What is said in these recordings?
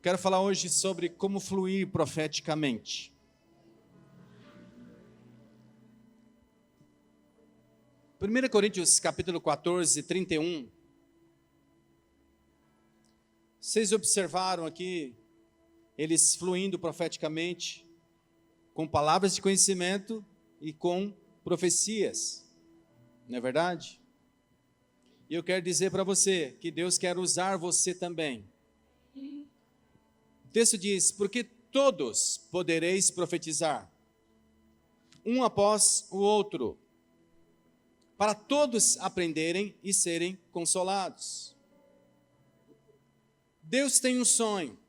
Quero falar hoje sobre como fluir profeticamente. Primeira Coríntios capítulo 14, 31. Vocês observaram aqui eles fluindo profeticamente com palavras de conhecimento e com profecias, não é verdade? E eu quero dizer para você que Deus quer usar você também. O texto diz, porque todos podereis profetizar, um após o outro, para todos aprenderem e serem consolados. Deus tem um sonho,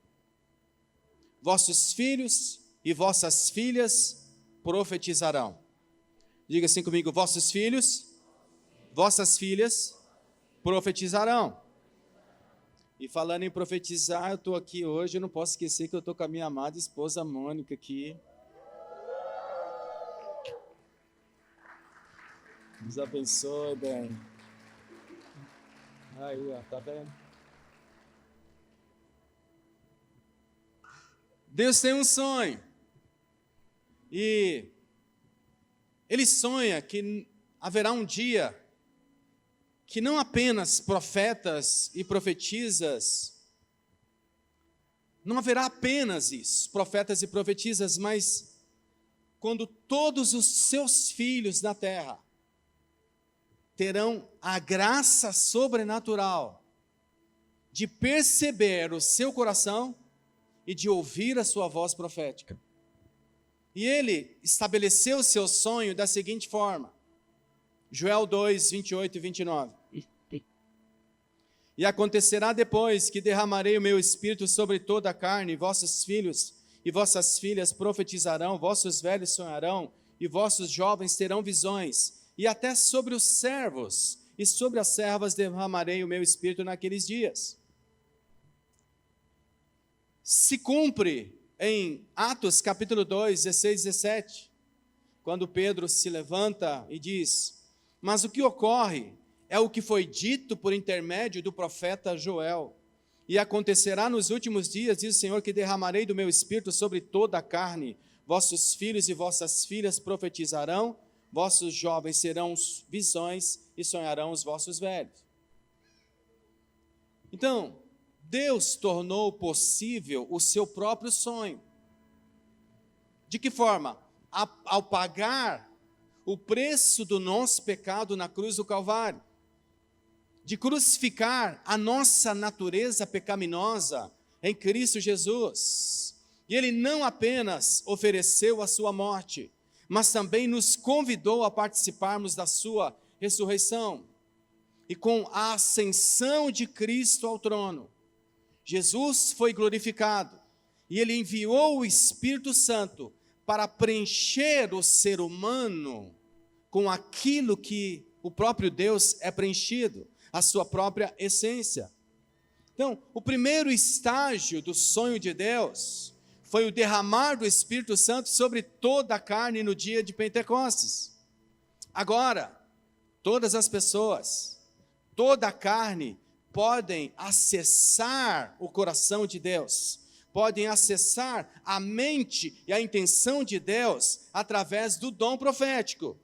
vossos filhos e vossas filhas profetizarão. Diga assim comigo, vossos filhos, vossas filhas profetizarão. E falando em profetizar, eu estou aqui hoje, eu não posso esquecer que eu estou com a minha amada esposa Mônica aqui. Deus abençoe, bem. Aí, ó, tá vendo? Deus tem um sonho. E Ele sonha que haverá um dia que não apenas profetas e profetisas, não haverá apenas isso, profetas e profetisas, mas quando todos os seus filhos na terra terão a graça sobrenatural de perceber o seu coração e de ouvir a sua voz profética. E ele estabeleceu o seu sonho da seguinte forma, Joel 2, 28 e 29. E acontecerá depois que derramarei o meu espírito sobre toda a carne, e vossos filhos e vossas filhas profetizarão, vossos velhos sonharão, e vossos jovens terão visões, e até sobre os servos e sobre as servas derramarei o meu espírito naqueles dias. Se cumpre em Atos capítulo 2, 16 e 17, quando Pedro se levanta e diz, mas o que ocorre é o que foi dito por intermédio do profeta Joel. E acontecerá nos últimos dias, diz o Senhor, que derramarei do meu espírito sobre toda a carne. Vossos filhos e vossas filhas profetizarão, vossos jovens terão visões e sonharão os vossos velhos. Então, Deus tornou possível o seu próprio sonho. De que forma? Ao pagar o preço do nosso pecado na cruz do Calvário. De crucificar a nossa natureza pecaminosa em Cristo Jesus. E Ele não apenas ofereceu a sua morte, mas também nos convidou a participarmos da sua ressurreição. E com a ascensão de Cristo ao trono, Jesus foi glorificado e Ele enviou o Espírito Santo para preencher o ser humano com aquilo que o próprio Deus é preenchido, a sua própria essência. Então, o primeiro estágio do sonho de Deus foi o derramar do Espírito Santo sobre toda a carne no dia de Pentecostes. Agora, todas as pessoas, toda a carne, podem acessar o coração de Deus, podem acessar a mente e a intenção de Deus através do dom profético.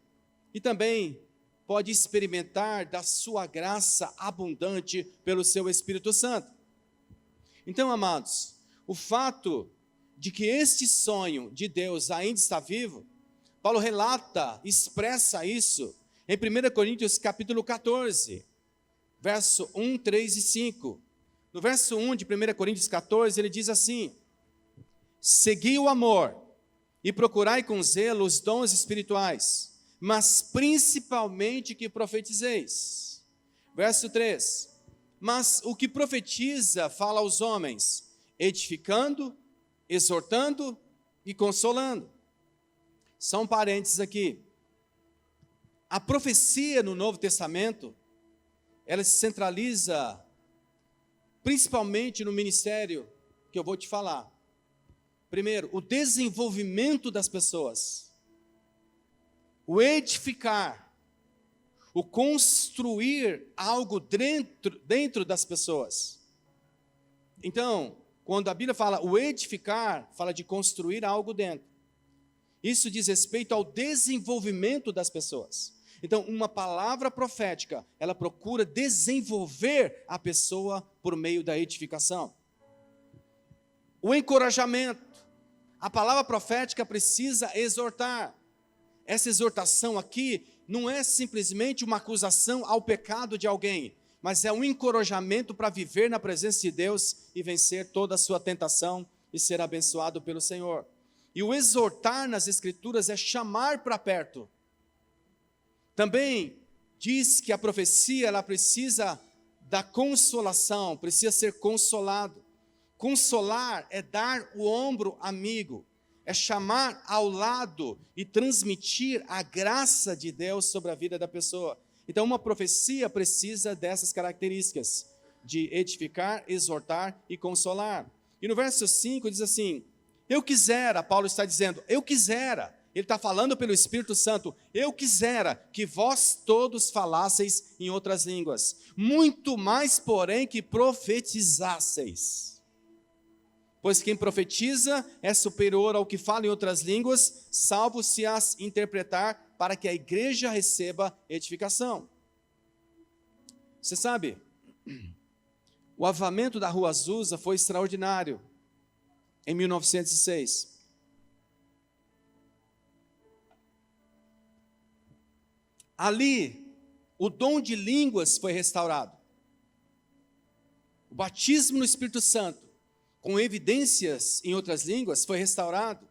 E também pode experimentar da sua graça abundante pelo seu Espírito Santo. Então, amados, o fato de que este sonho de Deus ainda está vivo, Paulo relata, expressa isso em 1 Coríntios capítulo 14, verso 1, 3 e 5. No verso 1 de 1 Coríntios 14, ele diz assim, segui o amor e procurai com zelo os dons espirituais, mas principalmente que profetizeis. Verso 3, mas o que profetiza fala aos homens, edificando, exortando e consolando. São parênteses aqui. A profecia no Novo Testamento, ela se centraliza principalmente no ministério que eu vou te falar. Primeiro, o desenvolvimento das pessoas. O edificar, o construir algo dentro das pessoas. Então, quando a Bíblia fala o edificar, fala de construir algo dentro. Isso diz respeito ao desenvolvimento das pessoas. Então, uma palavra profética, ela procura desenvolver a pessoa por meio da edificação. O encorajamento. A palavra profética precisa exortar. Essa exortação aqui não é simplesmente uma acusação ao pecado de alguém, mas é um encorajamento para viver na presença de Deus e vencer toda a sua tentação e ser abençoado pelo Senhor. E o exortar nas Escrituras é chamar para perto. Também diz que a profecia, ela precisa da consolação, precisa ser consolado. Consolar é dar o ombro amigo, é chamar ao lado e transmitir a graça de Deus sobre a vida da pessoa. Então, uma profecia precisa dessas características, de edificar, exortar e consolar. E no verso 5 diz assim, eu quisera, Paulo está dizendo, eu quisera, ele está falando pelo Espírito Santo, eu quisera que vós todos falasseis em outras línguas, muito mais, porém, que profetizasseis. Pois quem profetiza é superior ao que fala em outras línguas, salvo se as interpretar, para que a igreja receba edificação. Você sabe, o avivamento da Rua Azusa foi extraordinário, em 1906. Ali, o dom de línguas foi restaurado. O batismo no Espírito Santo, com evidências em outras línguas, foi restaurado.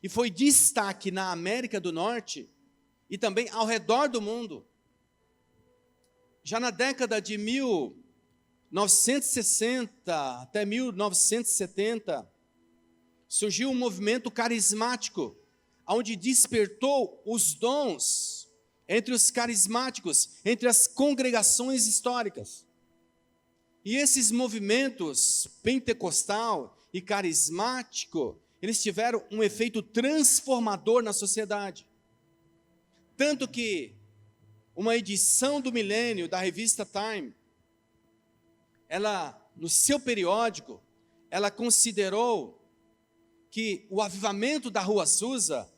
E foi destaque na América do Norte e também ao redor do mundo. Já na década de 1960 até 1970, surgiu um movimento carismático, onde despertou os dons entre os carismáticos, entre as congregações históricas. E esses movimentos pentecostal e carismático, eles tiveram um efeito transformador na sociedade. Tanto que uma edição do milênio da revista Time, ela, no seu periódico, ela considerou que o avivamento da Rua Azusa,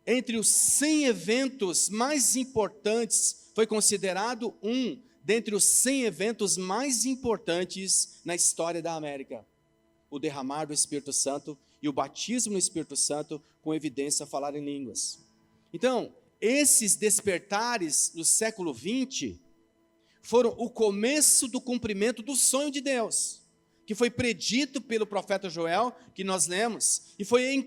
entre os 100 eventos mais importantes, foi considerado um dentre os 100 eventos mais importantes na história da América. O derramar do Espírito Santo e o batismo no Espírito Santo, com evidência a falar em línguas. Então, esses despertares no século XX foram o começo do cumprimento do sonho de Deus, que foi predito pelo profeta Joel, que nós lemos, e foi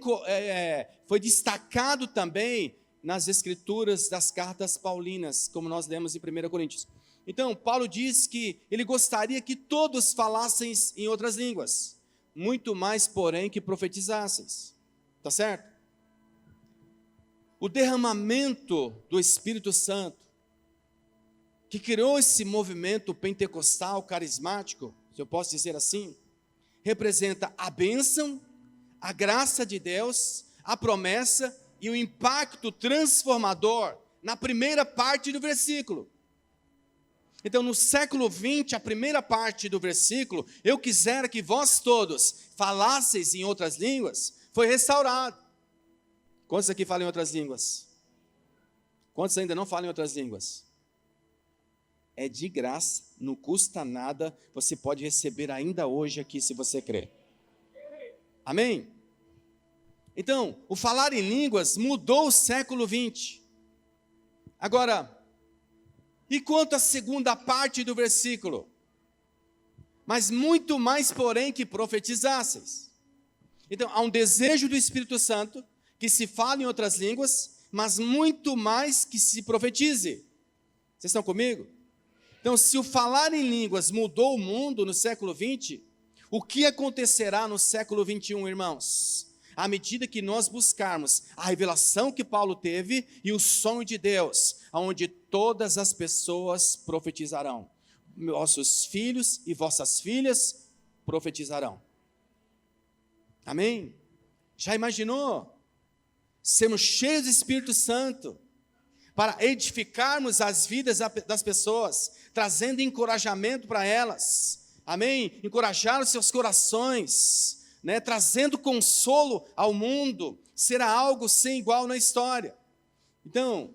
destacado também nas escrituras das cartas paulinas, como nós lemos em 1 Coríntios. Então, Paulo diz que ele gostaria que todos falassem em outras línguas, muito mais, porém, que profetizasseis. Tá certo? O derramamento do Espírito Santo, que criou esse movimento pentecostal carismático, se eu posso dizer assim, representa a bênção, a graça de Deus, a promessa e o impacto transformador na primeira parte do versículo. Então, no século XX, a primeira parte do versículo, eu quisera que vós todos falasseis em outras línguas, foi restaurado. Quantos aqui falam em outras línguas? Quantos ainda não falam em outras línguas? É de graça, não custa nada, você pode receber ainda hoje aqui, se você crer. Amém? Então, o falar em línguas mudou o século XX. Agora, e quanto à segunda parte do versículo? Mas muito mais, porém, que profetizasseis. Então, há um desejo do Espírito Santo que se fale em outras línguas, mas muito mais que se profetize. Vocês estão comigo? Então, se o falar em línguas mudou o mundo no século XX, o que acontecerá no século XXI, irmãos? À medida que nós buscarmos a revelação que Paulo teve e o sonho de Deus, onde todas as pessoas profetizarão. Vossos filhos e vossas filhas profetizarão. Amém? Já imaginou? Sermos cheios do Espírito Santo para edificarmos as vidas das pessoas, trazendo encorajamento para elas, amém? Encorajar os seus corações, né? Trazendo consolo ao mundo, será algo sem igual na história. Então,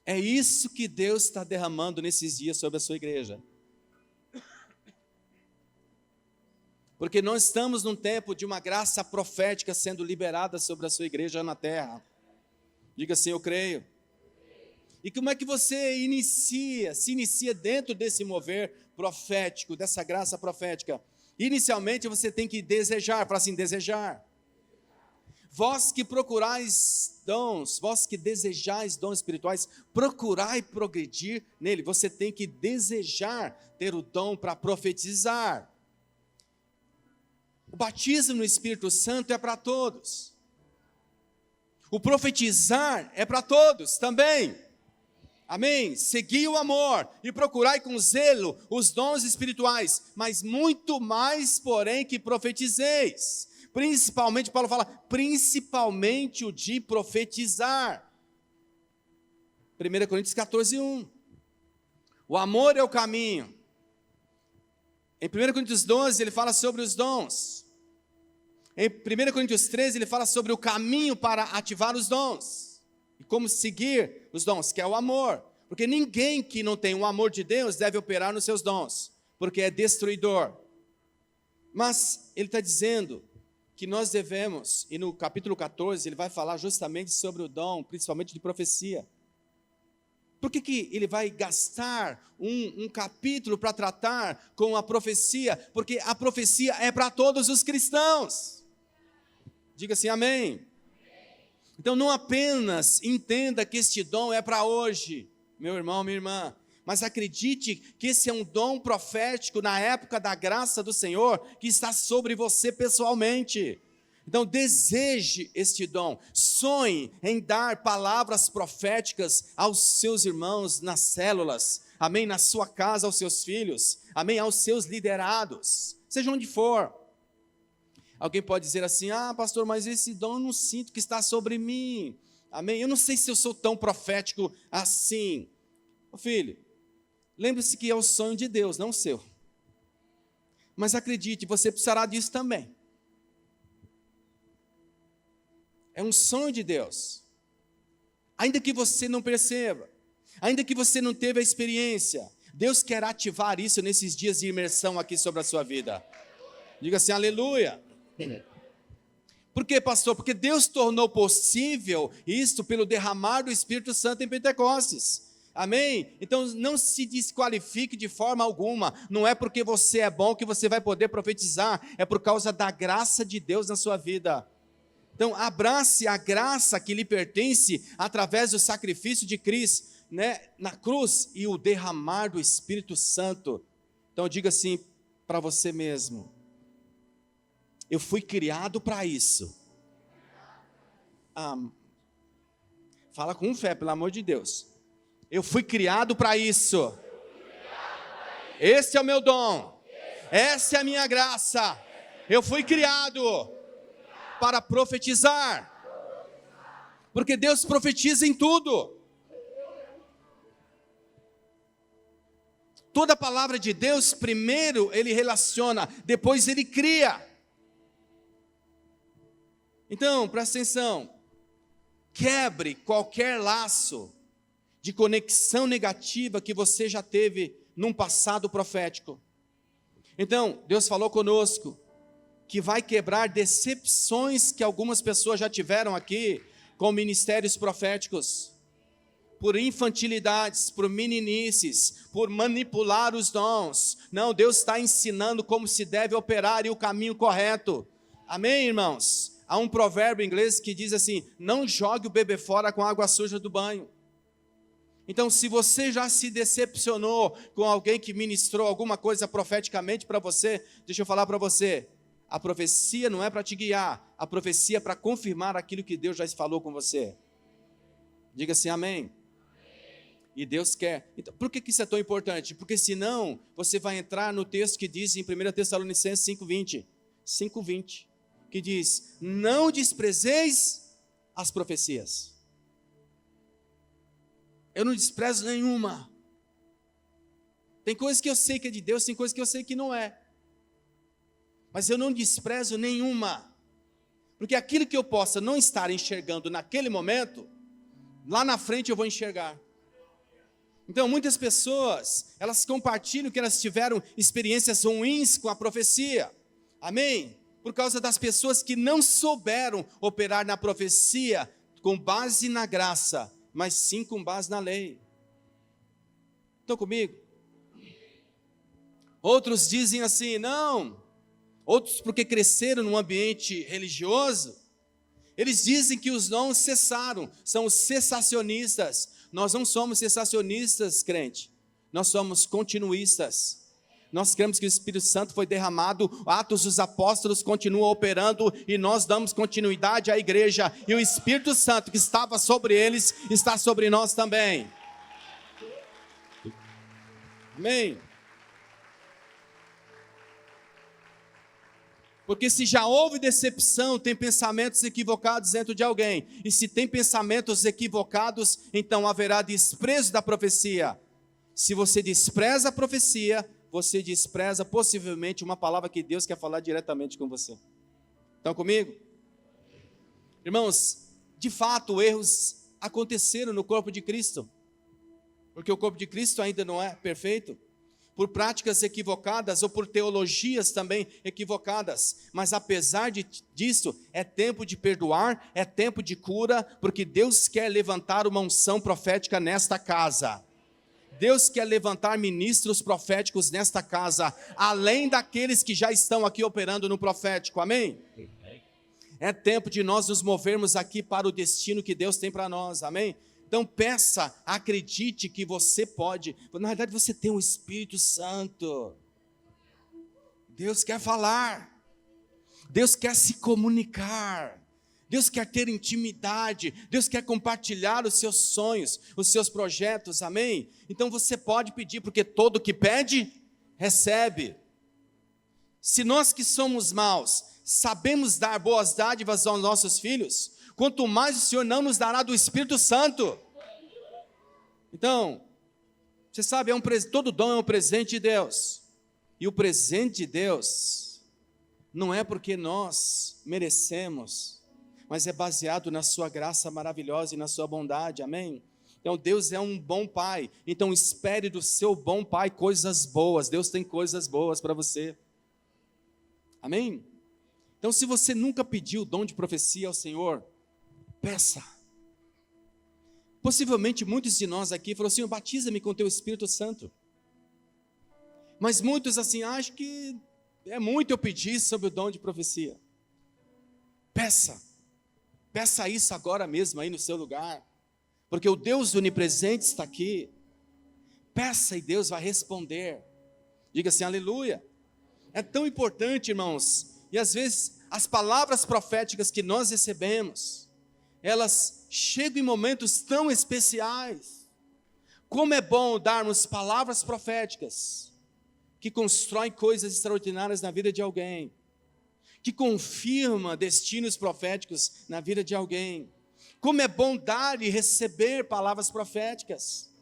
é isso que Deus está derramando nesses dias sobre a sua igreja. Porque nós estamos num tempo de uma graça profética sendo liberada sobre a sua igreja na terra. Diga assim, eu creio. E como é que você se inicia dentro desse mover profético, dessa graça profética? Inicialmente você tem que desejar, fala assim, desejar. Vós que procurais dons, vós que desejais dons espirituais, procurai progredir nele. Você tem que desejar ter o dom para profetizar. O batismo no Espírito Santo é para todos. O profetizar é para todos também. Amém? Segui o amor e procurai com zelo os dons espirituais, mas muito mais, porém, que profetizeis. Principalmente, Paulo fala, principalmente o de profetizar. 1 Coríntios 14:1. O amor é o caminho. Em 1 Coríntios 12, ele fala sobre os dons. Em 1 Coríntios 13, ele fala sobre o caminho para ativar os dons. E como seguir os dons, que é o amor. Porque ninguém que não tem o amor de Deus deve operar nos seus dons, porque é destruidor. Mas ele está dizendo que nós devemos, e no capítulo 14, ele vai falar justamente sobre o dom, principalmente de profecia. Por que ele vai gastar um capítulo para tratar com a profecia? Porque a profecia é para todos os cristãos. Diga assim, amém. Então não apenas entenda que este dom é para hoje, meu irmão, minha irmã, mas acredite que esse é um dom profético na época da graça do Senhor que está sobre você pessoalmente. Então deseje este dom, sonhe em dar palavras proféticas aos seus irmãos nas células, amém, na sua casa, aos seus filhos, amém, aos seus liderados, seja onde for. Alguém pode dizer assim, pastor, mas esse dom eu não sinto que está sobre mim, amém, eu não sei se eu sou tão profético assim. Filho, lembre-se que é o sonho de Deus, não o seu, mas acredite, você precisará disso também. É um sonho de Deus. Ainda que você não perceba, ainda que você não teve a experiência, Deus quer ativar isso nesses dias de imersão aqui sobre a sua vida. Diga assim, aleluia. Por quê, pastor? Porque Deus tornou possível isto pelo derramar do Espírito Santo em Pentecostes. Amém? Então não se desqualifique de forma alguma. Não é porque você é bom que você vai poder profetizar. É por causa da graça de Deus na sua vida. Então, abrace a graça que lhe pertence através do sacrifício de Cristo, né, na cruz e o derramar do Espírito Santo. Então, diga assim para você mesmo: eu fui criado para isso. Fala com fé, pelo amor de Deus. Eu fui criado para isso. Esse é o meu dom. Essa é a minha graça. Eu fui criado para profetizar, porque Deus profetiza em tudo. Toda a palavra de Deus, primeiro ele relaciona, depois ele cria. Então, presta atenção, quebre qualquer laço de conexão negativa que você já teve num passado profético. Então, Deus falou conosco que vai quebrar decepções que algumas pessoas já tiveram aqui com ministérios proféticos, por infantilidades, por meninices, por manipular os dons. Não, Deus está ensinando como se deve operar e o caminho correto. Amém, irmãos? Há um provérbio em inglês que diz assim: não jogue o bebê fora com a água suja do banho. Então, se você já se decepcionou com alguém que ministrou alguma coisa profeticamente para você, deixa eu falar para você, a profecia não é para te guiar, a profecia é para confirmar aquilo que Deus já falou com você. Diga assim, amém. E Deus quer. Então, por que isso é tão importante? Porque senão você vai entrar no texto que diz em 1 Tessalonicenses 5:20, que diz: não desprezeis as profecias. Eu não desprezo nenhuma. Tem coisas que eu sei que é de Deus, tem coisas que eu sei que não é. Mas eu não desprezo nenhuma. Porque aquilo que eu possa não estar enxergando naquele momento, lá na frente eu vou enxergar. Então, muitas pessoas, elas compartilham que elas tiveram experiências ruins com a profecia. Amém? Por causa das pessoas que não souberam operar na profecia com base na graça, mas sim com base na lei. Estão comigo? Outros dizem assim, não. Outros porque cresceram num ambiente religioso, eles dizem que os dons cessaram, são os cessacionistas. Nós não somos cessacionistas, crente, nós somos continuistas. Nós cremos que o Espírito Santo foi derramado, Atos dos Apóstolos continua operando e nós damos continuidade à igreja. E o Espírito Santo que estava sobre eles, está sobre nós também. Amém? Porque se já houve decepção, tem pensamentos equivocados dentro de alguém. E se tem pensamentos equivocados, então haverá desprezo da profecia. Se você despreza a profecia, você despreza possivelmente uma palavra que Deus quer falar diretamente com você. Estão comigo? Irmãos, de fato, erros aconteceram no corpo de Cristo. Porque o corpo de Cristo ainda não é perfeito. Por práticas equivocadas ou por teologias também equivocadas. Mas apesar disso, é tempo de perdoar, é tempo de cura, porque Deus quer levantar uma unção profética nesta casa. Deus quer levantar ministros proféticos nesta casa, além daqueles que já estão aqui operando no profético, amém? É tempo de nós nos movermos aqui para o destino que Deus tem para nós, amém? Então peça, acredite que você pode. Na verdade você tem o Espírito Santo. Deus quer falar. Deus quer se comunicar. Deus quer ter intimidade. Deus quer compartilhar os seus sonhos, os seus projetos, amém? Então você pode pedir, porque todo que pede, recebe. Se nós que somos maus, sabemos dar boas dádivas aos nossos filhos, quanto mais o Senhor não nos dará do Espírito Santo. Então, você sabe, todo dom é um presente de Deus. E o presente de Deus não é porque nós merecemos, mas é baseado na sua graça maravilhosa e na sua bondade, amém? Então Deus é um bom Pai, então espere do seu bom Pai coisas boas. Deus tem coisas boas para você, amém? Então se você nunca pediu o dom de profecia ao Senhor, peça. Possivelmente muitos de nós aqui falaram assim, batiza-me com teu Espírito Santo. Mas muitos assim, acho que é muito eu pedir sobre o dom de profecia. Peça isso agora mesmo aí no seu lugar, porque o Deus onipresente está aqui. Peça e Deus vai responder. Diga assim, aleluia. É tão importante, irmãos, e às vezes as palavras proféticas que nós recebemos, elas chegam em momentos tão especiais. Como é bom darmos palavras proféticas que constroem coisas extraordinárias na vida de alguém, que confirma destinos proféticos na vida de alguém. Como é bom dar e receber palavras proféticas.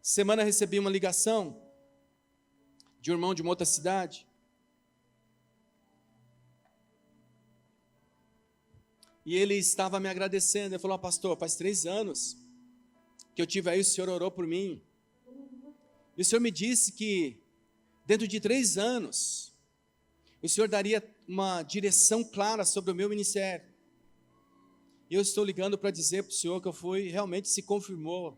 Semana recebi uma ligação de um irmão de uma outra cidade. E ele estava me agradecendo. Ele falou, pastor, faz 3 anos que eu tive aí, o senhor orou por mim. E o senhor me disse que dentro de 3 anos, o senhor daria uma direção clara sobre o meu ministério. E eu estou ligando para dizer para o senhor que eu fui, realmente se confirmou.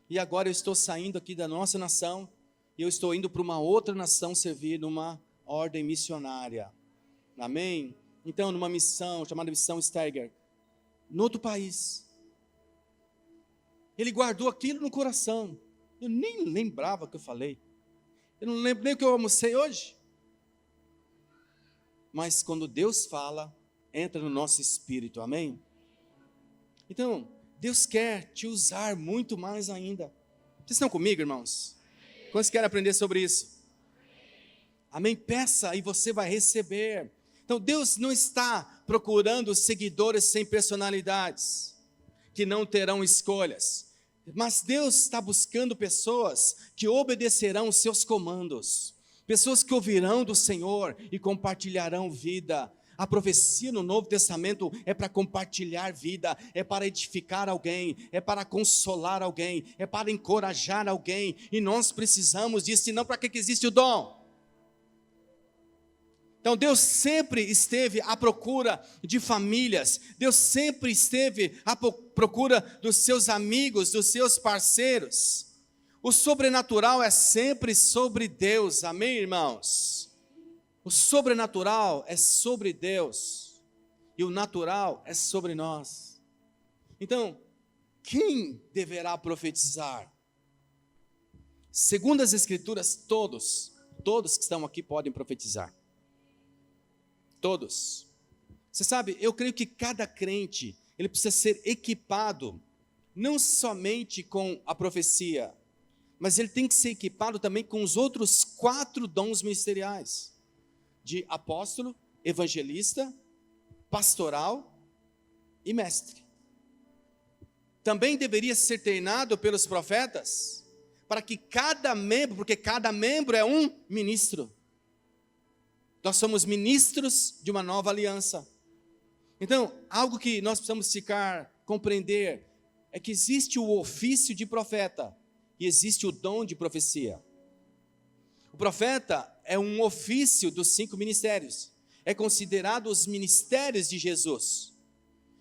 E agora eu estou saindo aqui da nossa nação, e eu estou indo para uma outra nação servir numa ordem missionária. Amém? Então, numa missão, chamada missão Steiger, no outro país. Ele guardou aquilo no coração. Eu nem lembrava o que eu falei. Eu não lembro nem o que eu almocei hoje. Mas quando Deus fala, entra no nosso espírito, amém? Então, Deus quer te usar muito mais ainda. Vocês estão comigo, irmãos? Quantos querem aprender sobre isso? Amém? Peça e você vai receber. Então Deus não está procurando seguidores sem personalidades, que não terão escolhas. Mas Deus está buscando pessoas que obedecerão os seus comandos, pessoas que ouvirão do Senhor e compartilharão vida. A profecia no Novo Testamento é para compartilhar vida, é para edificar alguém, é para consolar alguém, é para encorajar alguém, e nós precisamos disso, senão para que existe o dom? Então Deus sempre esteve à procura de famílias, Deus sempre esteve à procura dos seus amigos, dos seus parceiros. O sobrenatural é sempre sobre Deus, amém, irmãos? O sobrenatural é sobre Deus, e o natural é sobre nós. Então, quem deverá profetizar? Segundo as Escrituras, todos que estão aqui podem profetizar. Todos. Você sabe, eu creio que cada crente, ele precisa ser equipado, não somente com a profecia, mas ele tem que ser equipado também com os outros 4 dons ministeriais: de apóstolo, evangelista, pastoral e mestre. Também deveria ser treinado pelos profetas, para que cada membro, porque cada membro é um ministro. Nós somos ministros de uma nova aliança. Então, algo que nós precisamos compreender, é que existe o ofício de profeta, e existe o dom de profecia. O profeta é um ofício dos 5 ministérios, é considerado os ministérios de Jesus.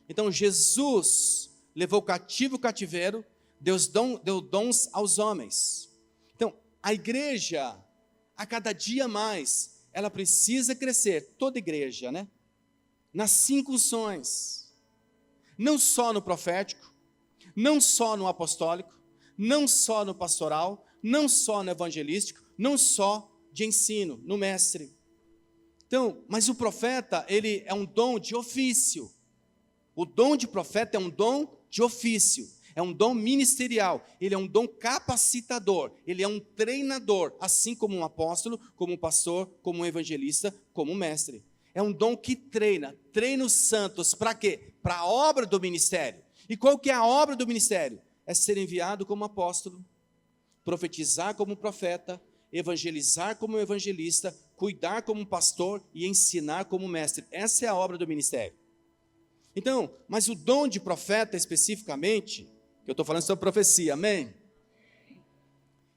Então Jesus levou cativo o cativeiro, deu dons aos homens. Então a igreja, a cada dia mais, ela precisa crescer, toda igreja, né? Nas 5 unções, não só no profético, não só no apostólico, não só no pastoral, não só no evangelístico, não só de ensino, no mestre. Então, mas o profeta, ele é um dom de ofício. O dom de profeta é um dom de ofício, é um dom ministerial, ele é um dom capacitador, ele é um treinador, assim como um apóstolo, como um pastor, como um evangelista, como um mestre. É um dom que treina os santos, para quê? Para a obra do ministério. E qual que é a obra do ministério? É ser enviado como apóstolo, profetizar como profeta, evangelizar como evangelista, cuidar como pastor e ensinar como mestre. Essa é a obra do ministério. Então, mas o dom de profeta especificamente, que eu estou falando sobre profecia, amém?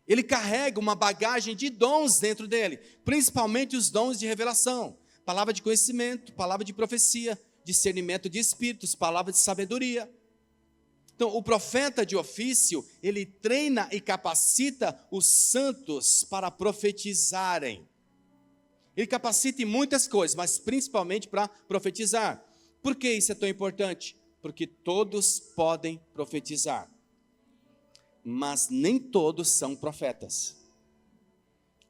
Ele carrega uma bagagem de dons dentro dele, principalmente os dons de revelação, palavra de conhecimento, palavra de profecia, discernimento de espíritos, palavra de sabedoria. Então, o profeta de ofício, ele treina e capacita os santos para profetizarem. Ele capacita em muitas coisas, mas principalmente para profetizar. Por que isso é tão importante? Porque todos podem profetizar, mas nem todos são profetas.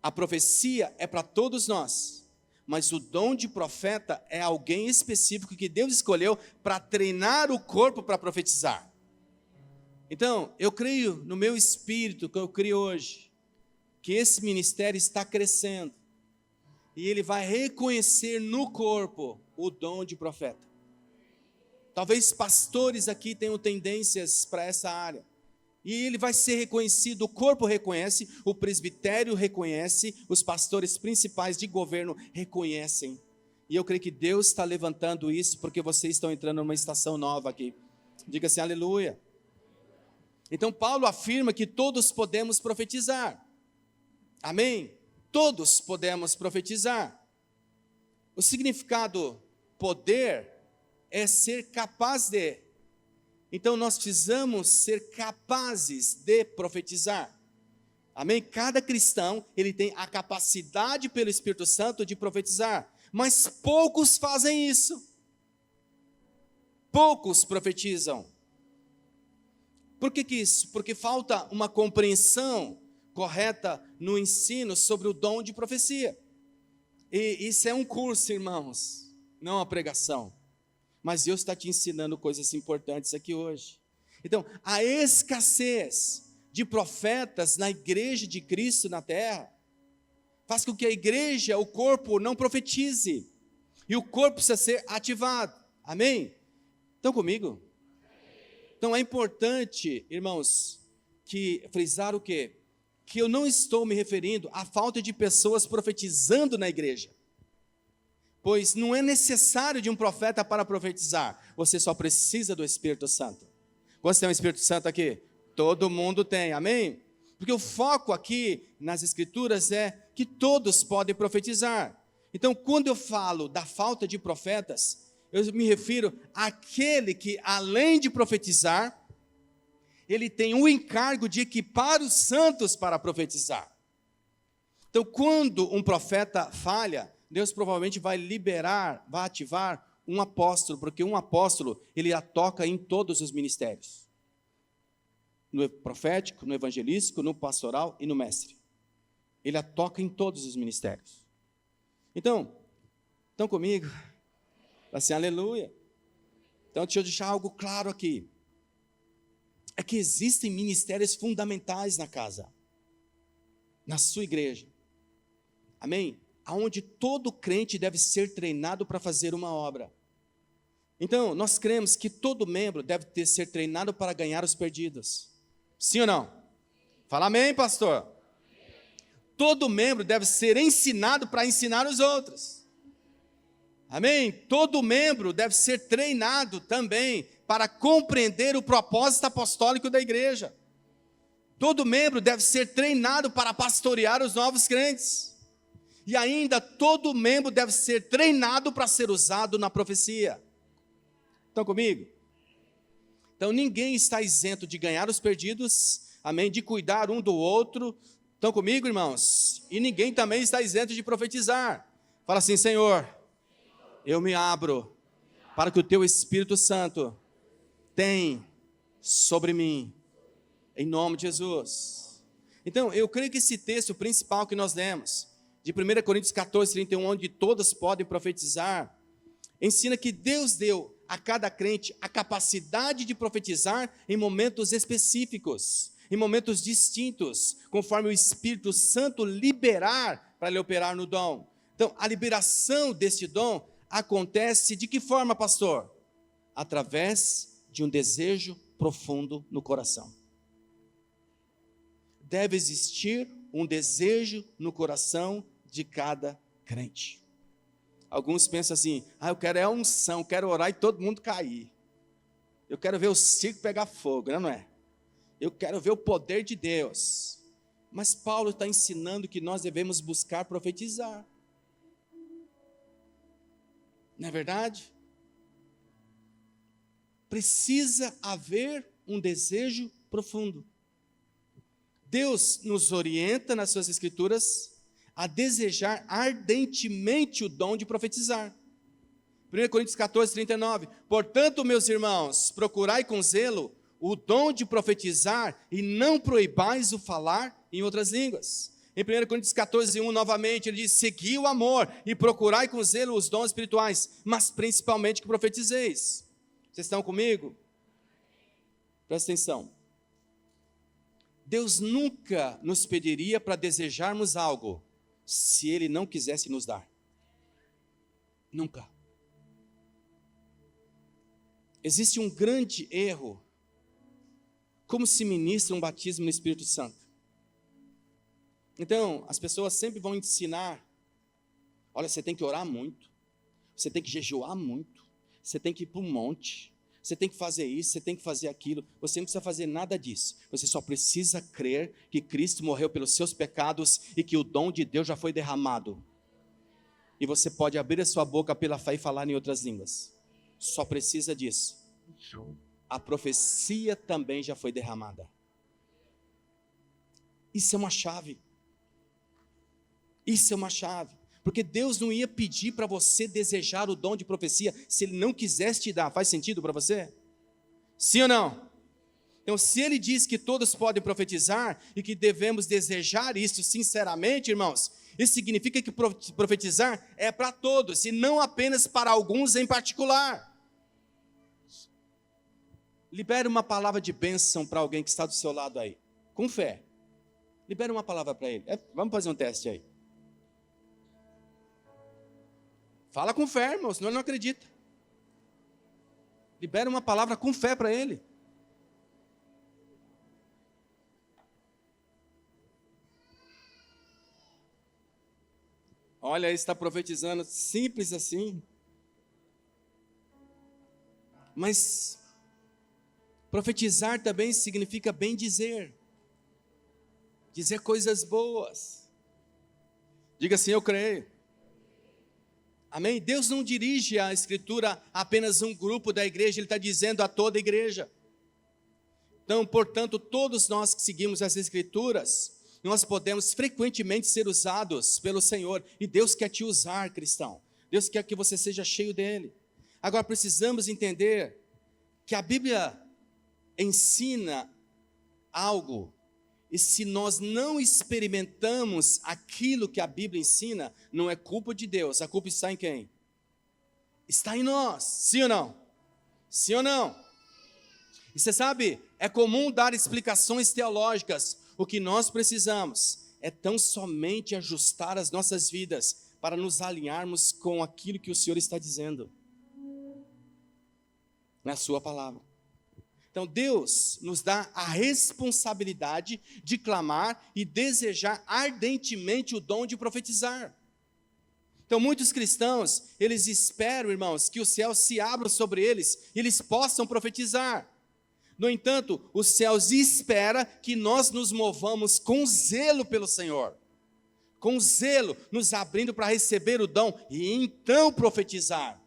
A profecia é para todos nós, mas o dom de profeta é alguém específico que Deus escolheu para treinar o corpo para profetizar. Então, eu creio no meu espírito, que eu creio hoje, que esse ministério está crescendo, e ele vai reconhecer no corpo o dom de profeta. Talvez pastores aqui tenham tendências para essa área, e ele vai ser reconhecido, o corpo reconhece, o presbitério reconhece, os pastores principais de governo reconhecem, e eu creio que Deus está levantando isso, porque vocês estão entrando numa estação nova aqui. Diga assim, aleluia. Então Paulo afirma que todos podemos profetizar, amém? Todos podemos profetizar. O significado poder é ser capaz de. Então nós precisamos ser capazes de profetizar, amém? Cada cristão, ele tem a capacidade pelo Espírito Santo de profetizar, mas poucos fazem isso. Poucos profetizam. Por que isso? Porque falta uma compreensão correta no ensino sobre o dom de profecia. E isso é um curso, irmãos, não uma pregação. Mas Deus está te ensinando coisas importantes aqui hoje. Então, a escassez de profetas na igreja de Cristo na terra faz com que a igreja, o corpo, não profetize. E o corpo precisa ser ativado. Amém? Estão comigo? Então é importante, irmãos, que frisar o quê? Que eu não estou me referindo à falta de pessoas profetizando na igreja. Pois não é necessário de um profeta para profetizar. Você só precisa do Espírito Santo. Você tem o Espírito Santo aqui? Todo mundo tem, amém? Porque o foco aqui nas Escrituras é que todos podem profetizar. Então, quando eu falo da falta de profetas, eu me refiro àquele que, além de profetizar, ele tem o encargo de equipar os santos para profetizar. Então, quando um profeta falha, Deus provavelmente vai ativar um apóstolo, porque um apóstolo, ele toca em todos os ministérios. No profético, no evangelístico, no pastoral e no mestre. Ele toca em todos os ministérios. Então, estão comigo? Assim, aleluia. Então, deixa eu deixar algo claro aqui. É que existem ministérios fundamentais na casa, na sua igreja. Amém? Aonde todo crente deve ser treinado para fazer uma obra. Então, nós cremos que todo membro deve ser treinado para ganhar os perdidos. Sim ou não? Fala amém, pastor. Todo membro deve ser ensinado para ensinar os outros. Amém? Todo membro deve ser treinado também para compreender o propósito apostólico da igreja. Todo membro deve ser treinado para pastorear os novos crentes. E ainda todo membro deve ser treinado para ser usado na profecia. Estão comigo? Então ninguém está isento de ganhar os perdidos, amém? De cuidar um do outro. Estão comigo, irmãos? E ninguém também está isento de profetizar. Fala assim, Senhor, eu me abro para que o Teu Espírito Santo tenha sobre mim, em nome de Jesus. Então, eu creio que esse texto principal que nós lemos, de 1 Coríntios 14, 31, onde todos podem profetizar, ensina que Deus deu a cada crente a capacidade de profetizar em momentos específicos, em momentos distintos, conforme o Espírito Santo liberar para ele operar no dom. Então, a liberação desse dom acontece de que forma, pastor? Através de um desejo profundo no coração. Deve existir um desejo no coração de cada crente. Alguns pensam assim, eu quero a unção, quero orar e todo mundo cair. Eu quero ver o circo pegar fogo, não é? Eu quero ver o poder de Deus. Mas Paulo está ensinando que nós devemos buscar profetizar. Não é verdade? Precisa haver um desejo profundo. Deus nos orienta nas suas escrituras a desejar ardentemente o dom de profetizar. 1 Coríntios 14, 39. Portanto, meus irmãos, procurai com zelo o dom de profetizar e não proibais o falar em outras línguas. Em 1 Coríntios 14, 1, novamente, ele diz, segui o amor e procurai com zelo os dons espirituais, mas principalmente que profetizeis. Vocês estão comigo? Presta atenção. Deus nunca nos pediria para desejarmos algo se Ele não quisesse nos dar. Nunca. Existe um grande erro. Como se ministra um batismo no Espírito Santo? Então, as pessoas sempre vão ensinar, olha, você tem que orar muito, você tem que jejuar muito, você tem que ir para um monte, você tem que fazer isso, você tem que fazer aquilo. Você não precisa fazer nada disso. Você só precisa crer que Cristo morreu pelos seus pecados e que o dom de Deus já foi derramado. E você pode abrir a sua boca pela fé e falar em outras línguas. Só precisa disso. A profecia também já foi derramada. Isso é uma chave. Isso é uma chave. Porque Deus não ia pedir para você desejar o dom de profecia se Ele não quisesse te dar. Faz sentido para você? Sim ou não? Então, se Ele diz que todos podem profetizar e que devemos desejar isso sinceramente, irmãos, isso significa que profetizar é para todos e não apenas para alguns em particular. Libere uma palavra de bênção para alguém que está do seu lado aí, com fé. Libere uma palavra para ele. Vamos fazer um teste aí. Fala com fé, irmão, senão ele não acredita. Libera uma palavra com fé para ele. Olha aí, está profetizando, simples assim. Mas profetizar também significa bem dizer. Dizer coisas boas. Diga assim, eu creio. Amém? Deus não dirige a Escritura a apenas um grupo da igreja, Ele está dizendo a toda a igreja. Então, portanto, todos nós que seguimos as Escrituras, nós podemos frequentemente ser usados pelo Senhor. E Deus quer te usar, cristão. Deus quer que você seja cheio dEle. Agora, precisamos entender que a Bíblia ensina algo. E se nós não experimentamos aquilo que a Bíblia ensina, não é culpa de Deus. A culpa está em quem? Está em nós. Sim ou não? Sim ou não? E você sabe, é comum dar explicações teológicas. O que nós precisamos é tão somente ajustar as nossas vidas para nos alinharmos com aquilo que o Senhor está dizendo na sua palavra. Então Deus nos dá a responsabilidade de clamar e desejar ardentemente o dom de profetizar. Então muitos cristãos, eles esperam, irmãos, que o céu se abra sobre eles e eles possam profetizar. No entanto, os céus espera que nós nos movamos com zelo pelo Senhor. Com zelo, nos abrindo para receber o dom e então profetizar.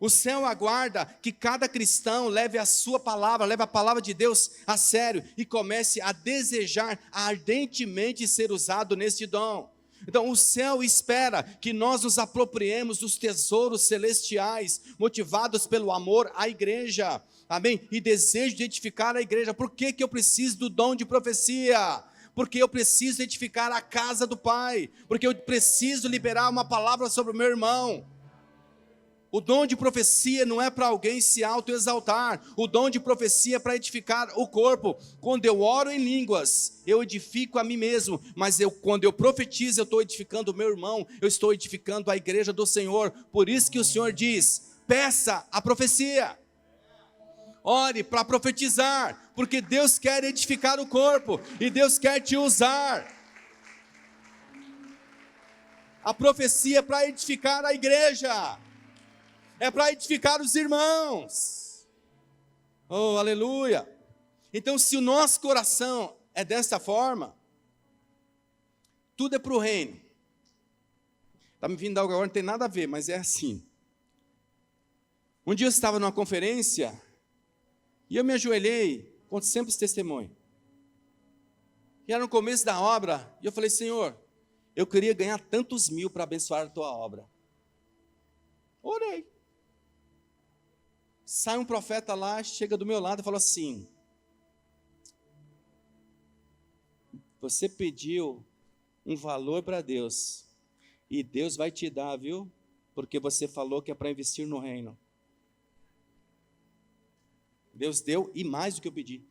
O céu aguarda que cada cristão leve a sua palavra, leve a palavra de Deus a sério e comece a desejar ardentemente ser usado neste dom. Então o céu espera que nós nos apropriemos dos tesouros celestiais, motivados pelo amor à igreja, amém? E desejo de edificar a igreja. Por que eu preciso do dom de profecia? Porque eu preciso edificar a casa do Pai, porque eu preciso liberar uma palavra sobre o meu irmão. O dom de profecia não é para alguém se autoexaltar. O dom de profecia é para edificar o corpo. Quando eu oro em línguas, eu edifico a mim mesmo. Mas quando eu profetizo, eu estou edificando o meu irmão. Eu estou edificando a igreja do Senhor. Por isso que o Senhor diz, peça a profecia. Ore para profetizar. Porque Deus quer edificar o corpo. E Deus quer te usar. A profecia é para edificar a igreja. É para edificar os irmãos. Oh, aleluia. Então, se o nosso coração é dessa forma, tudo é para o reino. Está me vindo algo agora, não tem nada a ver, mas é assim. Um dia eu estava numa conferência, e eu me ajoelhei, conto sempre esse testemunho. E era no começo da obra, e eu falei, Senhor, eu queria ganhar tantos mil para abençoar a tua obra. Orei. Sai um profeta lá, chega do meu lado e fala assim, você pediu um valor para Deus, e Deus vai te dar, viu? Porque você falou que é para investir no reino. Deus deu e mais do que eu pedi.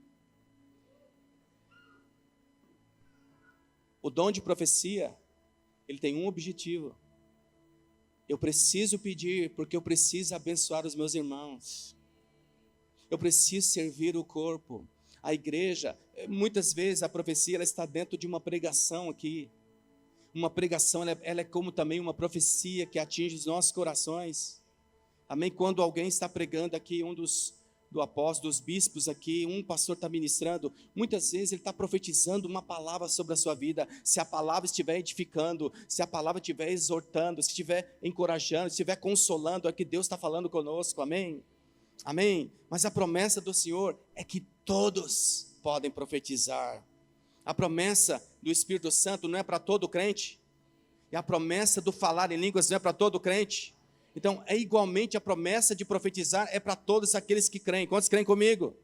O dom de profecia, ele tem um objetivo. Eu preciso pedir, porque eu preciso abençoar os meus irmãos. Eu preciso servir o corpo. A igreja, muitas vezes a profecia ela está dentro de uma pregação aqui. Uma pregação, ela é como também uma profecia que atinge os nossos corações. Amém? Quando alguém está pregando aqui, do apóstolo, dos bispos aqui, um pastor está ministrando, muitas vezes ele está profetizando uma palavra sobre a sua vida. Se a palavra estiver edificando, se a palavra estiver exortando, se estiver encorajando, se estiver consolando, é que Deus está falando conosco, amém? Amém? Mas a promessa do Senhor é que todos podem profetizar. A promessa do Espírito Santo não é para todo crente, e a promessa do falar em línguas não é para todo crente. Então, é igualmente a promessa de profetizar é para todos aqueles que creem. Quantos creem comigo?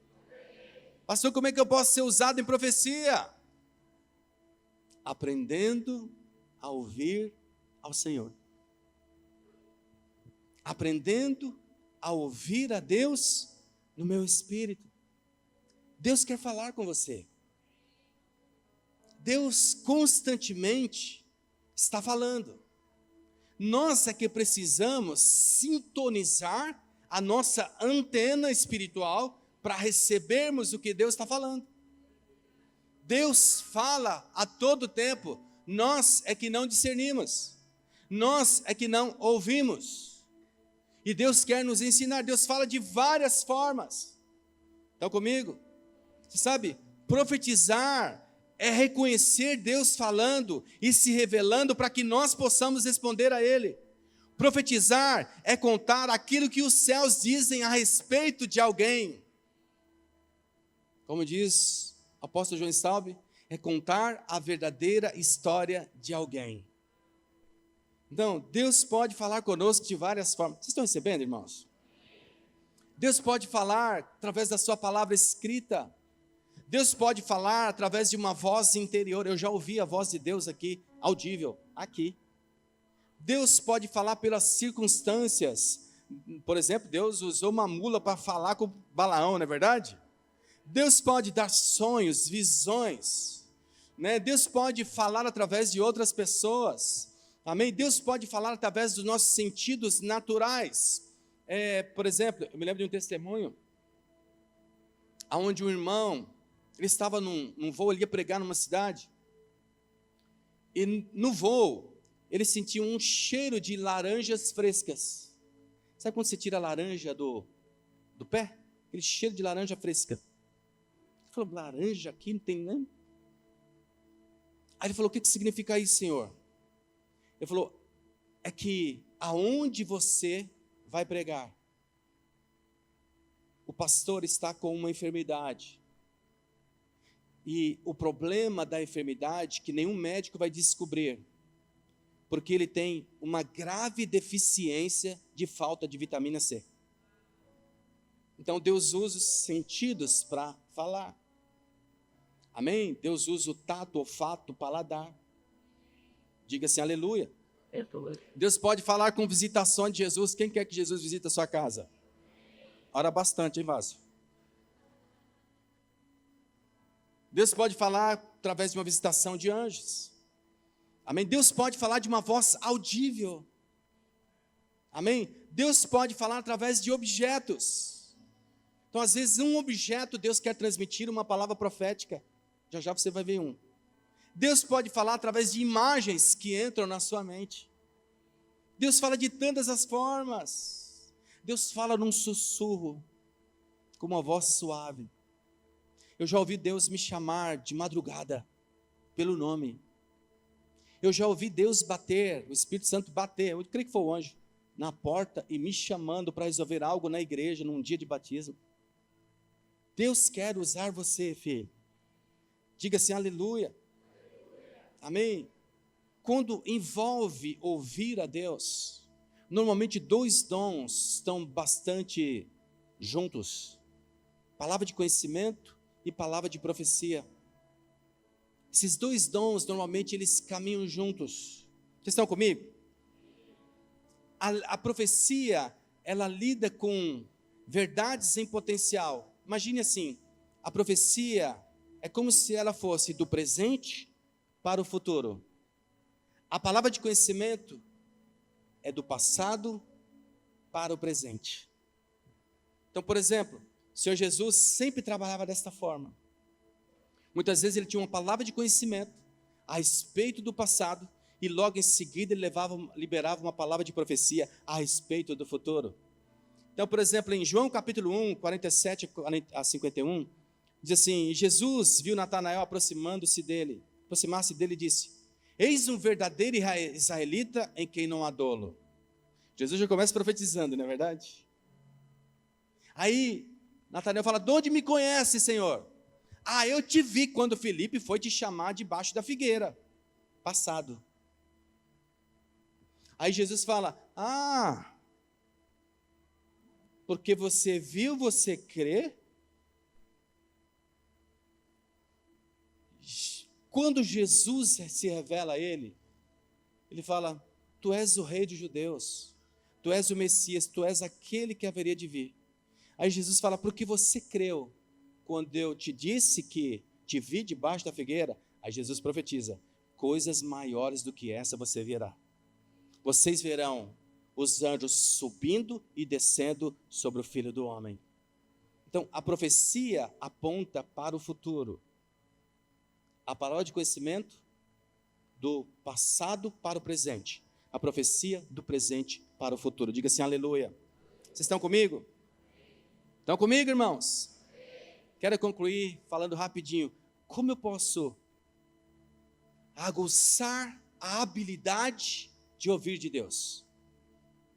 Pastor, como é que eu posso ser usado em profecia? Aprendendo a ouvir ao Senhor. Aprendendo a ouvir a Deus no meu espírito. Deus quer falar com você. Deus constantemente está falando. Nós é que precisamos sintonizar a nossa antena espiritual para recebermos o que Deus está falando. Deus fala a todo tempo, nós é que não discernimos. nós é que não ouvimos. E Deus quer nos ensinar, Deus fala de várias formas. Estão comigo? Você sabe, profetizar é reconhecer Deus falando e se revelando para que nós possamos responder a Ele. Profetizar é contar aquilo que os céus dizem a respeito de alguém. Como diz o apóstolo João Staub, é contar a verdadeira história de alguém. Então, Deus pode falar conosco de várias formas. Vocês estão recebendo, irmãos? Deus pode falar através da sua palavra escrita. Deus pode falar através de uma voz interior. Eu já ouvi a voz de Deus aqui, audível, aqui. Deus pode falar pelas circunstâncias. Por exemplo, Deus usou uma mula para falar com Balaão, não é verdade? Deus pode dar sonhos, visões, né? Deus pode falar através de outras pessoas, amém? Deus pode falar através dos nossos sentidos naturais. Por exemplo, eu me lembro de um testemunho, onde um irmão, ele estava num voo, ele ia pregar numa cidade, e no voo, ele sentiu um cheiro de laranjas frescas. Sabe quando você tira a laranja do pé? Aquele cheiro de laranja fresca. Ele falou, laranja aqui não tem nem... Aí ele falou, o que significa isso, Senhor? Ele falou, é que aonde você vai pregar, o pastor está com uma enfermidade. E o problema da enfermidade, que nenhum médico vai descobrir, porque ele tem uma grave deficiência de falta de vitamina C. Então Deus usa os sentidos para falar. Amém? Deus usa o tato, o olfato, o paladar. Diga assim, aleluia. Deus pode falar com visitações de Jesus. Quem quer que Jesus visite a sua casa? Ora bastante, hein, Vázio? Deus pode falar através de uma visitação de anjos. Amém? Deus pode falar de uma voz audível. Amém? Deus pode falar através de objetos. Então, às vezes, um objeto, Deus quer transmitir uma palavra profética. Já já você vai ver um. Deus pode falar através de imagens que entram na sua mente. Deus fala de tantas as formas. Deus fala num sussurro, com uma voz suave. Eu já ouvi Deus me chamar de madrugada, pelo nome. Eu já ouvi Deus bater, o Espírito Santo bater, eu creio que foi o anjo, na porta e me chamando para resolver algo na igreja, num dia de batismo. Deus quer usar você, filho. Diga assim, aleluia. Amém? Quando envolve ouvir a Deus, normalmente dois dons estão bastante juntos. Palavra de conhecimento e palavra de profecia. Esses dois dons, normalmente, eles caminham juntos. Vocês estão comigo? A profecia, ela lida com verdades em potencial. Imagine assim, a profecia é como se ela fosse do presente para o futuro. A palavra de conhecimento é do passado para o presente. Então, por exemplo, o Senhor Jesus sempre trabalhava desta forma. Muitas vezes ele tinha uma palavra de conhecimento a respeito do passado e logo em seguida ele liberava uma palavra de profecia a respeito do futuro. Então, por exemplo, em João capítulo 1, 47 a 51, diz assim, Jesus viu Natanael aproximar-se dele e disse, eis um verdadeiro israelita em quem não há dolo. Jesus já começa profetizando, não é verdade? Aí, Natanael fala, de onde me conhece, Senhor? Ah, eu te vi quando Filipe foi te chamar debaixo da figueira. Passado. Aí Jesus fala, porque você viu, você crê? Quando Jesus se revela a ele, ele fala, tu és o rei dos judeus, tu és o Messias, tu és aquele que haveria de vir. Aí Jesus fala, porque você creu, quando eu te disse que te vi debaixo da figueira, aí Jesus profetiza, coisas maiores do que essa você verá. Vocês verão os anjos subindo e descendo sobre o Filho do Homem. Então, a profecia aponta para o futuro. A palavra de conhecimento do passado para o presente. a profecia do presente para o futuro. Diga assim, aleluia. Vocês estão comigo? Estão comigo, irmãos? Quero concluir falando rapidinho. Como eu posso aguçar a habilidade de ouvir de Deus?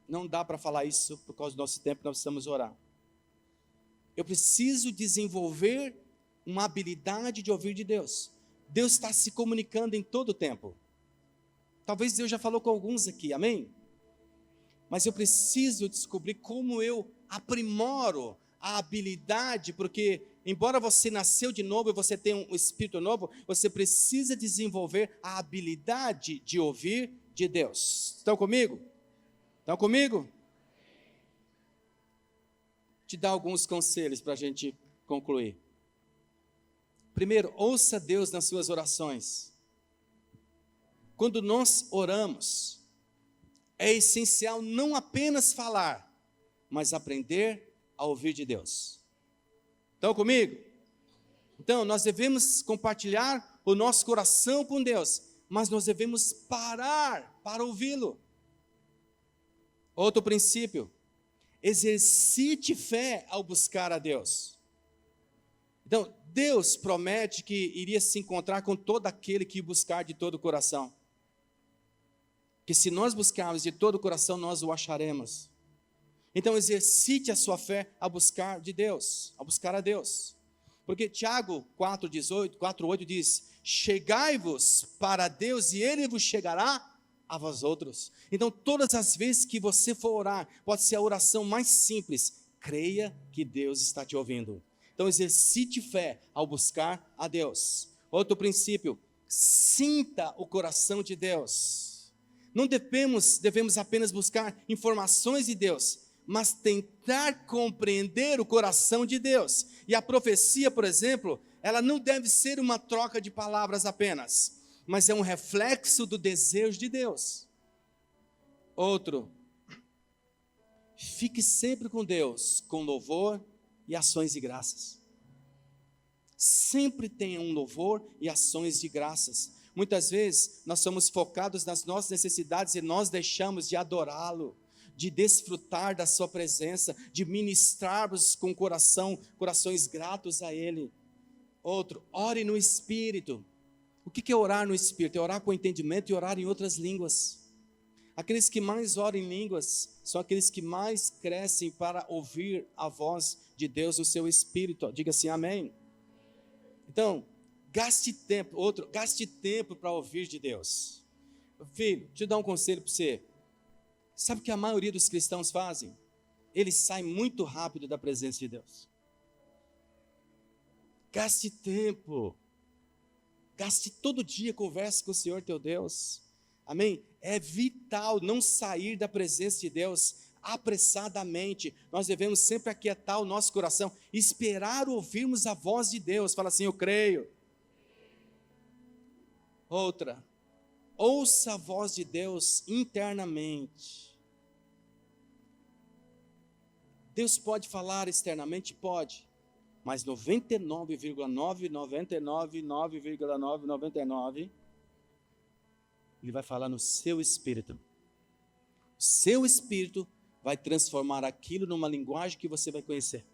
Não dá para falar isso por causa do nosso tempo, nós precisamos orar. Eu preciso desenvolver uma habilidade de ouvir de Deus. Deus está se comunicando em todo o tempo. Talvez Deus já falou com alguns aqui, amém? Mas eu preciso descobrir como eu aprimoro a habilidade, porque embora você nasceu de novo e você tenha um espírito novo, você precisa desenvolver a habilidade de ouvir de Deus. Estão comigo? Estão comigo? Te dar alguns conselhos para a gente concluir. Primeiro, ouça Deus nas suas orações. Quando nós oramos, é essencial não apenas falar, mas aprender a ouvir de Deus. Estão comigo? Então, nós devemos compartilhar o nosso coração com Deus, mas nós devemos parar para ouvi-lo. Outro princípio, exercite fé ao buscar a Deus. Então, Deus promete que iria se encontrar com todo aquele que buscar de todo o coração. Que se nós buscarmos de todo o coração, nós o acharemos. Então, exercite a sua fé a buscar de Deus, a buscar a Deus. Porque Tiago 4:8 diz, chegai-vos para Deus e Ele vos chegará a vós outros. Então, todas as vezes que você for orar, pode ser a oração mais simples, creia que Deus está te ouvindo. Então, exercite fé ao buscar a Deus. Outro princípio, sinta o coração de Deus. Não devemos apenas buscar informações de Deus, mas tentar compreender o coração de Deus. E a profecia, por exemplo, ela não deve ser uma troca de palavras apenas, mas é um reflexo do desejo de Deus. Outro, fique sempre com Deus, com louvor e ações de graças. Sempre tenha um louvor e ações de graças. Muitas vezes nós somos focados nas nossas necessidades e nós deixamos de adorá-lo, de desfrutar da sua presença, de ministrarmos com corações gratos a Ele. Outro, ore no Espírito. O que é orar no Espírito? É orar com entendimento e orar em outras línguas. Aqueles que mais oram em línguas são aqueles que mais crescem para ouvir a voz de Deus no seu Espírito. Diga assim, amém. Então, gaste tempo para ouvir de Deus. Filho, deixa eu dar um conselho para você. Sabe o que a maioria dos cristãos fazem? Eles saem muito rápido da presença de Deus. Gaste tempo. Gaste todo dia, converse com o Senhor teu Deus. Amém? É vital não sair da presença de Deus apressadamente. Nós devemos sempre aquietar o nosso coração, esperar ouvirmos a voz de Deus. Fala assim, eu creio. Outra, ouça a voz de Deus internamente. Deus pode falar externamente? Pode. Mas 99,999,999, Ele vai falar no seu espírito. O seu espírito vai transformar aquilo numa linguagem que você vai conhecer.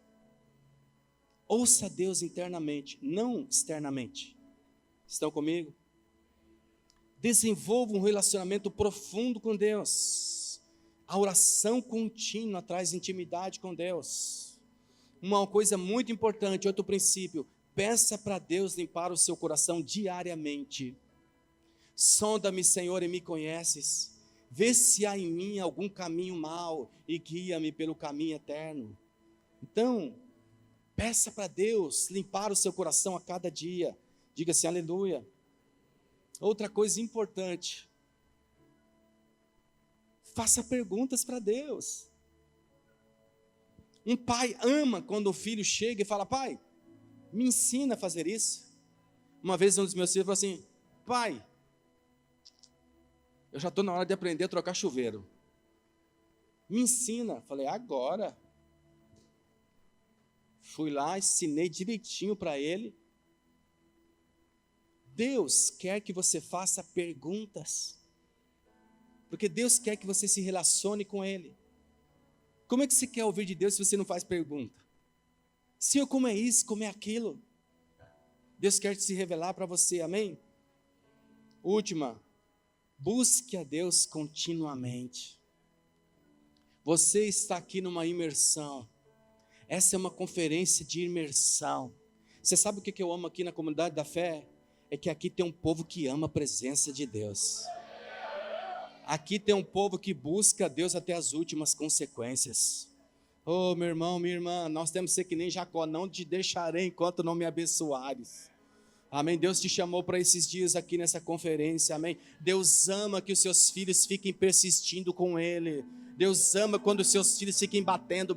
Ouça Deus internamente, não externamente. Estão comigo? Desenvolva um relacionamento profundo com Deus. A oração contínua traz intimidade com Deus. Uma coisa muito importante, outro princípio, peça para Deus limpar o seu coração diariamente. Sonda-me, Senhor, e me conheces. Vê se há em mim algum caminho mau e guia-me pelo caminho eterno. Então, peça para Deus limpar o seu coração a cada dia. Diga assim, aleluia. Outra coisa importante, faça perguntas para Deus. Um pai ama quando o filho chega e fala, pai, me ensina a fazer isso. Uma vez um dos meus filhos falou assim, pai, eu já estou na hora de aprender a trocar chuveiro. Me ensina. Falei, agora. Fui lá, ensinei direitinho para ele. Deus quer que você faça perguntas. Porque Deus quer que você se relacione com Ele. Como é que você quer ouvir de Deus se você não faz pergunta? Senhor, como é isso, como é aquilo? Deus quer se revelar para você, amém? Última, busque a Deus continuamente. Você está aqui numa imersão. Essa é uma conferência de imersão. Você sabe o que eu amo aqui na comunidade da fé? É que aqui tem um povo que ama a presença de Deus. Aqui tem um povo que busca a Deus até as últimas consequências. Oh, meu irmão, minha irmã, nós temos que ser que nem Jacó, não te deixarei enquanto não me abençoares. Amém? Deus te chamou para esses dias aqui nessa conferência, amém? Deus ama que os seus filhos fiquem persistindo com Ele. Deus ama quando os seus filhos fiquem batendo.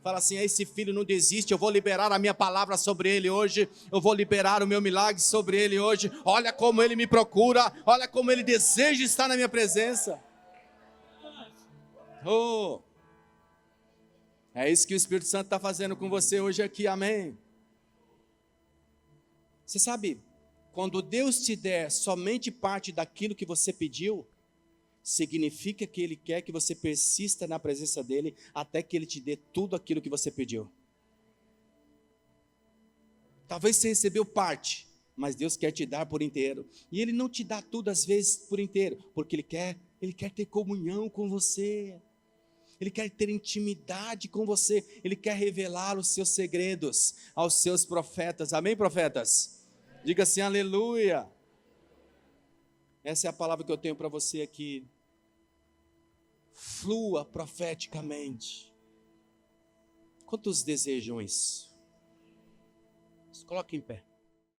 Fala assim, esse filho não desiste, eu vou liberar a minha palavra sobre ele hoje. Eu vou liberar o meu milagre sobre ele hoje. Olha como ele me procura, olha como ele deseja estar na minha presença. Oh, é isso que o Espírito Santo está fazendo com você hoje aqui, amém? Você sabe, quando Deus te der somente parte daquilo que você pediu, significa que Ele quer que você persista na presença dEle, até que Ele te dê tudo aquilo que você pediu. Talvez você recebeu parte, mas Deus quer te dar por inteiro, e Ele não te dá tudo às vezes por inteiro, porque Ele quer ter comunhão com você, Ele quer ter intimidade com você, Ele quer revelar os seus segredos aos seus profetas, amém, profetas? Diga assim, aleluia. Essa é a palavra que eu tenho para você aqui. Flua profeticamente. Quantos desejam isso? Se coloque em pé.